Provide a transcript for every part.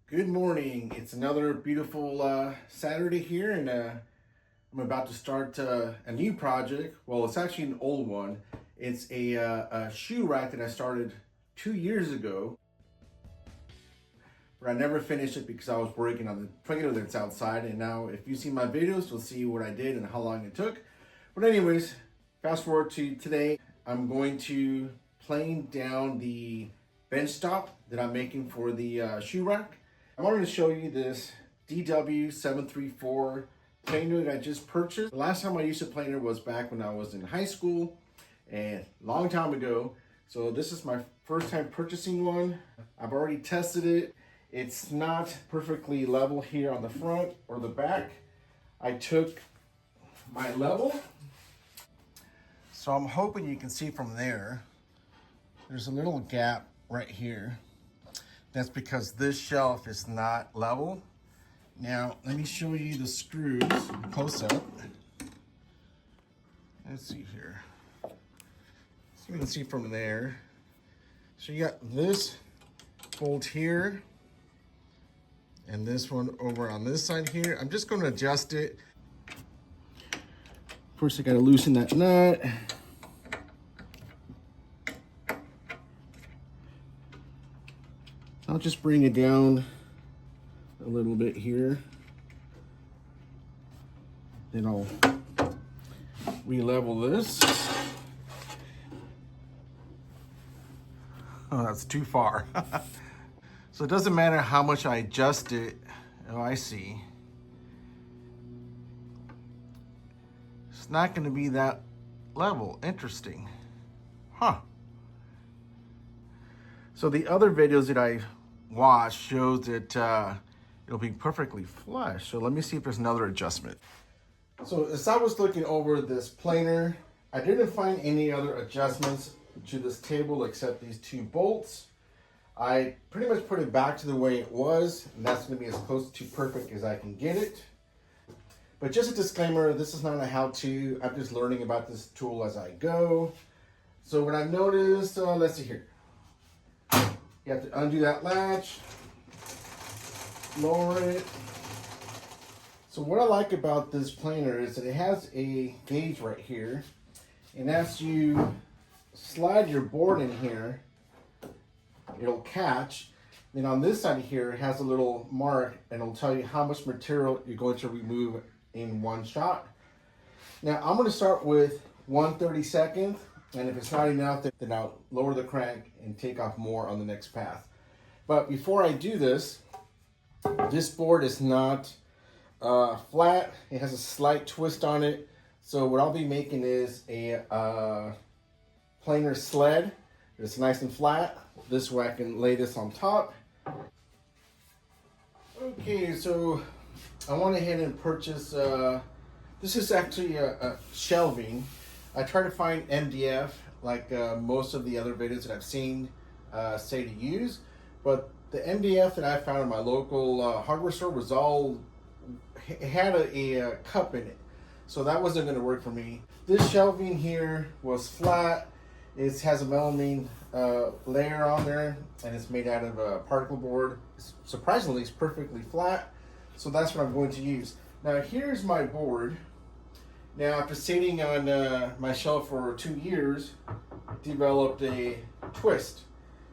Good morning. It's another beautiful Saturday here, and I'm about to start a new project. Well, it's actually an old one. It's a shoe rack that I started 2 years ago, but I never finished it because I was working on the trailer that's outside. And now, if you see my videos, you'll see what I did and how long it took. But anyways, fast forward to today. I'm going to plane down the bench stop that I'm making for the shoe rack. I wanted to show you this DW734 planer that I just purchased. The last time I used a planer was back when I was in high school and a long time ago. So this is my first time purchasing one. I've already tested it. It's not perfectly level here on the front or the back. I took my level. So I'm hoping you can see from there, there's a little gap right here. That's because this shelf is not level. Now, let me show you the screws close up. Let's see here. So you can see from there. So you got this bolt here and this one over on this side here. I'm just going to adjust it. First, I got to loosen that nut. I'll just bring it down a little bit here. Then I'll re-level this. Oh, that's too far. So it doesn't matter how much I adjust it. Oh, I see. It's not going to be that level. Interesting. Huh. So the other videos that I watched shows that it'll be perfectly flush. So let me see if there's another adjustment. So as I was looking over this planer, I didn't find any other adjustments to this table except these two bolts. I pretty much put it back to the way it was, and that's going to be as close to perfect as I can get it. But just a disclaimer, this is not a how-to. I'm just learning about this tool as I go. So what I've noticed, let's see here. You have to undo that latch, lower it. So what I like about this planer is that it has a gauge right here, and as you slide your board in here, it'll catch. Then on this side here, it has a little mark, and it'll tell you how much material you're going to remove in one shot. Now I'm going to start with 1/32, and if it's not enough, then I'll lower the crank and take off more on the next pass. But before I do this, this board is not flat. It has a slight twist on it. So what I'll be making is a planer sled. It's nice and flat. This way I can lay this on top. Okay, so I went ahead and purchased, this is actually a shelving. I try to find MDF like most of the other videos that I've seen say to use, but the MDF that I found in my local hardware store was all, it had a cup in it, so that wasn't going to work for me. This shelving here was flat. It has a melamine layer on there, and it's made out of a particle board. Surprisingly, it's perfectly flat, so that's what I'm going to use. Now here's my board. Now, after sitting on my shelf for 2 years, developed a twist.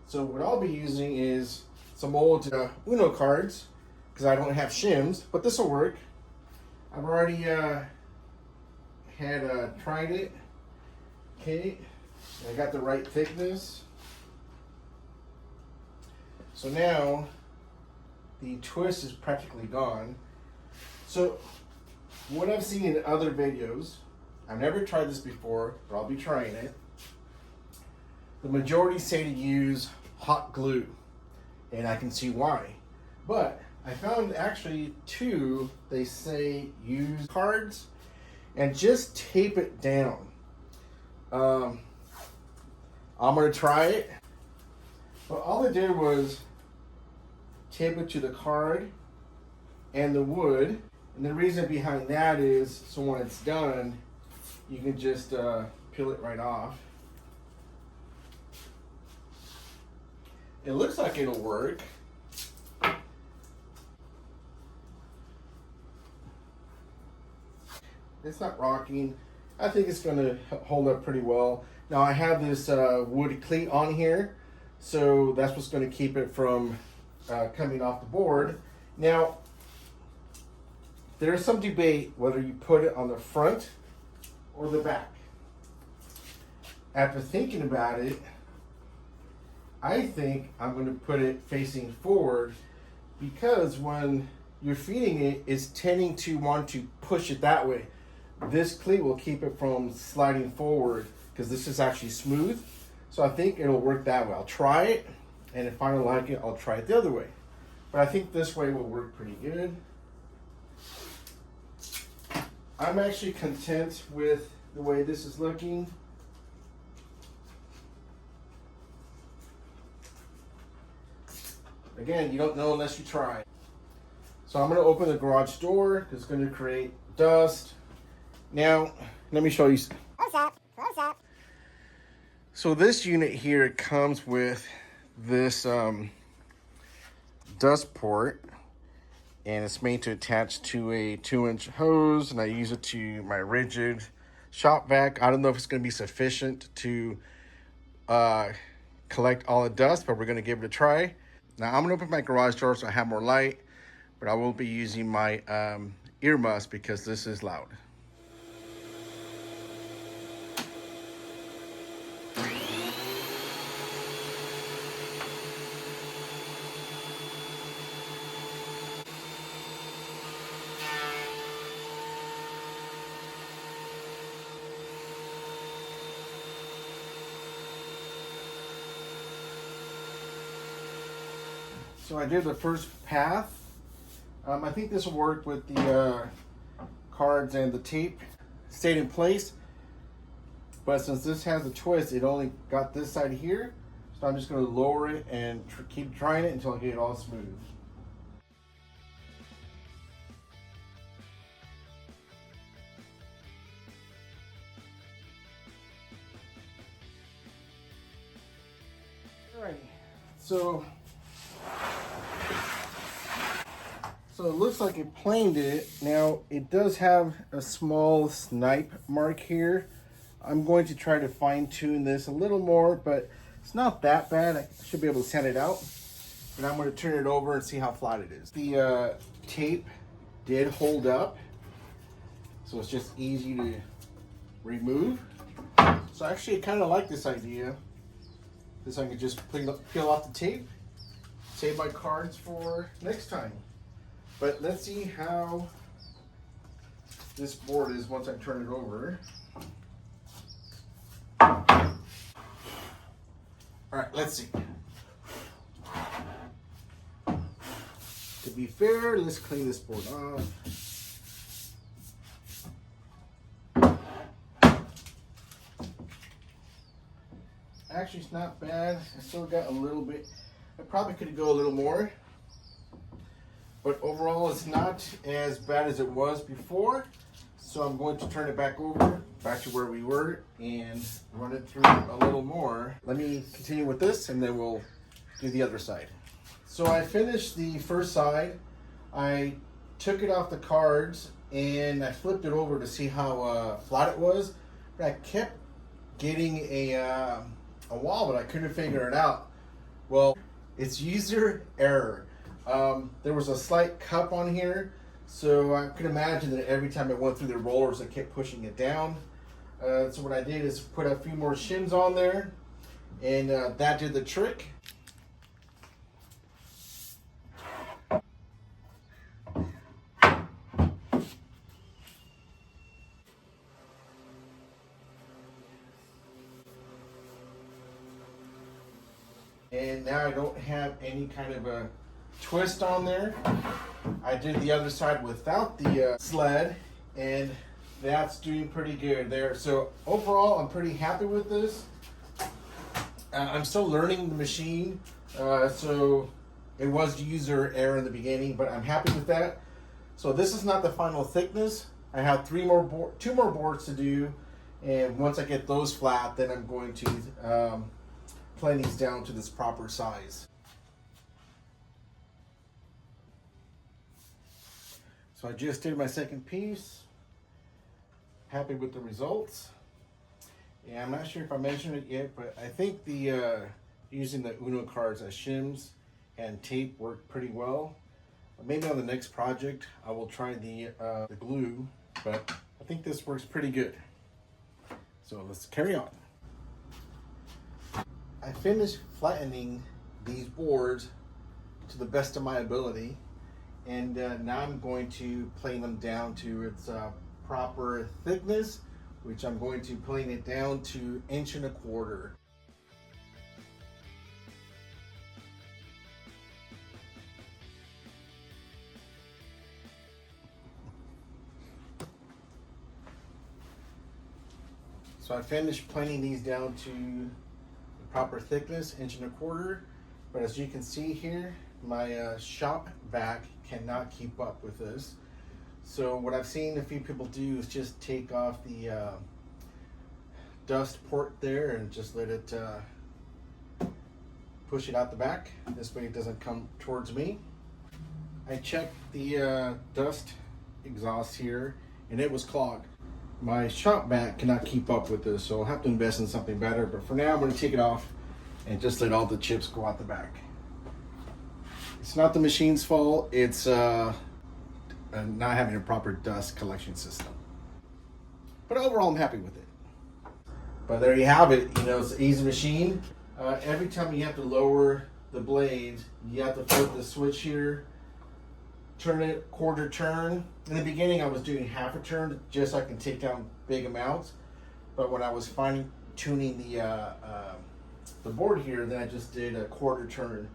So what I'll be using is some old Uno cards, because I don't have shims, but this will work. I've already tried it. Okay, I got the right thickness. So now the twist is practically gone. So what I've seen in other videos, I've never tried this before, but I'll be trying it. The majority say to use hot glue, and I can see why. But I found actually two, they say use cards and just tape it down. I'm gonna try it. But all I did was tape it to the card and the wood. And the reason behind that is so when it's done, you can just peel it right off. It looks like it'll work. It's not rocking. I think it's going to hold up pretty well. Now I have this wood cleat on here, so that's what's going to keep it from coming off the board. Now, there's some debate whether you put it on the front or the back. After thinking about it, I think I'm going to put it facing forward, because when you're feeding it, it's tending to want to push it that way. This cleat will keep it from sliding forward because this is actually smooth. So I think it'll work that way. I'll try it, and if I don't like it, I'll try it the other way. But I think this way will work pretty good. I'm actually content with the way this is looking. Again, you don't know unless you try. So I'm going to open the garage door. It's going to create dust. Now, let me show you. Close up, close up. So this unit here comes with this dust port, and it's made to attach to a 2-inch hose, and I use it to my rigid shop vac. I don't know if it's going to be sufficient to collect all the dust, but we're going to give it a try. Now I'm going to open my garage door so I have more light, but I will be using my ear muffs because this is loud. So I did the first path. I think this will work with the cards and the tape stayed in place. But since this has a twist, it only got this side here. So I'm just going to lower it and keep trying it until I get it all smooth. Alrighty, so it looks like it planed it. Now it does have a small snipe mark here. I'm going to try to fine tune this a little more, but it's not that bad. I should be able to sand it out. And I'm going to turn it over and see how flat it is. The tape did hold up, so it's just easy to remove. So actually I kind of like this idea. This I can just peel off the tape, save my cards for next time. But let's see how this board is once I turn it over. All right, let's see. To be fair, let's clean this board off. Actually, it's not bad. I still got a little bit. I probably could go a little more. But overall, it's not as bad as it was before. So I'm going to turn it back over, back to where we were, and run it through a little more. Let me continue with this, and then we'll do the other side. So I finished the first side. I took it off the cards, and I flipped it over to see how flat it was. But I kept getting a wall, but I couldn't figure it out. Well, it's user error. There was a slight cup on here, so I could imagine that every time it went through the rollers, it kept pushing it down. So what I did is put a few more shims on there, and that did the trick. And now I don't have any kind of a twist on there. I did the other side without the sled, and that's doing pretty good there. So overall, I'm pretty happy with this. I'm still learning the machine, so it was user error in the beginning, but I'm happy with that. So this is not the final thickness. I have two more boards to do, and once I get those flat, then I'm going to plane these down to this proper size. So I just did my second piece. happy with the results. Yeah, I'm not sure if I mentioned it yet, but I think the using the Uno cards as shims and tape worked pretty well. Maybe on the next project I will try the glue, but I think this works pretty good. So let's carry on. I finished flattening these boards to the best of my ability, and now I'm going to plane them down to its proper thickness, which I'm going to plane it down to 1.25 inches. So I finished planing these down to the proper thickness, 1.25 inches, but as you can see here, my shop vac cannot keep up with this. So what I've seen a few people do is just take off the dust port there and just let it push it out the back. This way it doesn't come towards me. I checked the dust exhaust here and it was clogged. My shop vac cannot keep up with this, so I'll have to invest in something better, but for now I'm going to take it off and just let all the chips go out the back. It's not the machine's fault, it's not having a proper dust collection system. But overall I'm happy with it. But there you have it, you know, it's an easy machine. Every time you have to lower the blades, you have to flip the switch here, turn it quarter turn. In the beginning I was doing half a turn just so I can take down big amounts, but when I was fine tuning the board here, then I just did a quarter turn,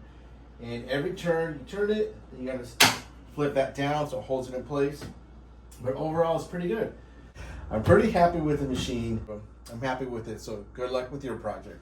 and every turn you turn it, you gotta flip that down so it holds it in place. But overall it's pretty good. I'm pretty happy with the machine. I'm happy with it, so good luck with your project.